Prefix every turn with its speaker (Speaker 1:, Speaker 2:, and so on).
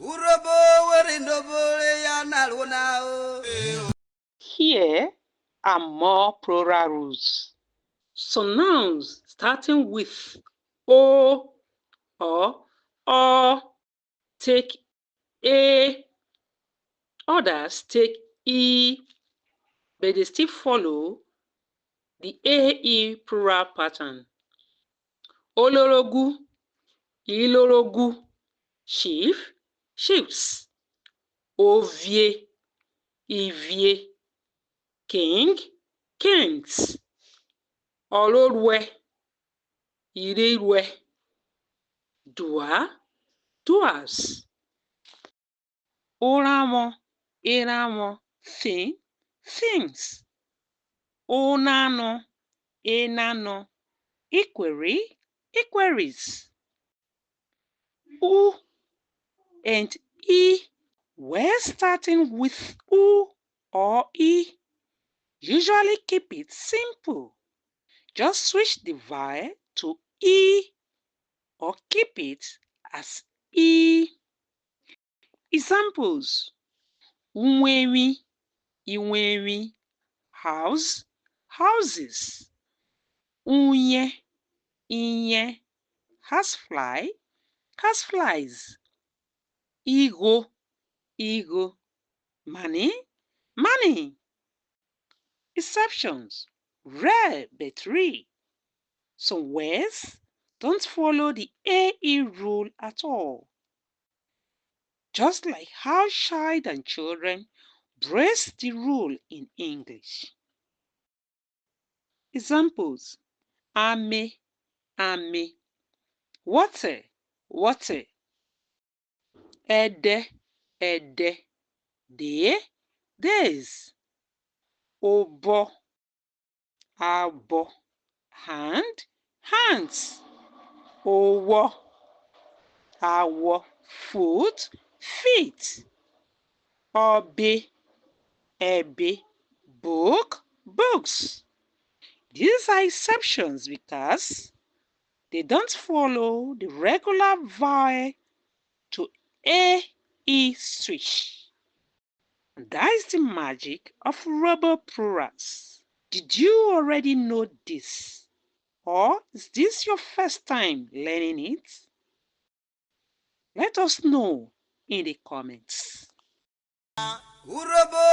Speaker 1: Urhobo ya
Speaker 2: Here are more plural rules. Some nouns starting with O or take A, others take E, but they still follow the AE plural pattern. Olorogu, ilorogu, chief, chiefs. Ovie, ivie, king, kings. Olorwe, irerwe, dua, duas. Oramo, eramo, thing, things. Onano, enano, equerry, equerries. U and E, we're starting with U or E. Usually keep it simple. Just switch the vowel to E or keep it as E. Examples: unweri, iweri, house, houses. Unye, inye, housefly, houseflies. Ego, ego, money, money. Exceptions: rare but rare. Some words don't follow the AE rule at all. Just like how child and children brace the rule in English. Examples: ame, ame, water, water. Ede, ede, day, days. Obo, abo, hand, hands. Owo, awo, foot, feet. Obe, ebe, book, books. These are exceptions because they don't follow the regular vowel to AE switch. That is the magic of Urhobo plurals. Did you already know this? Or is this your first time learning it? Let us know in the comments.
Speaker 1: Urhobo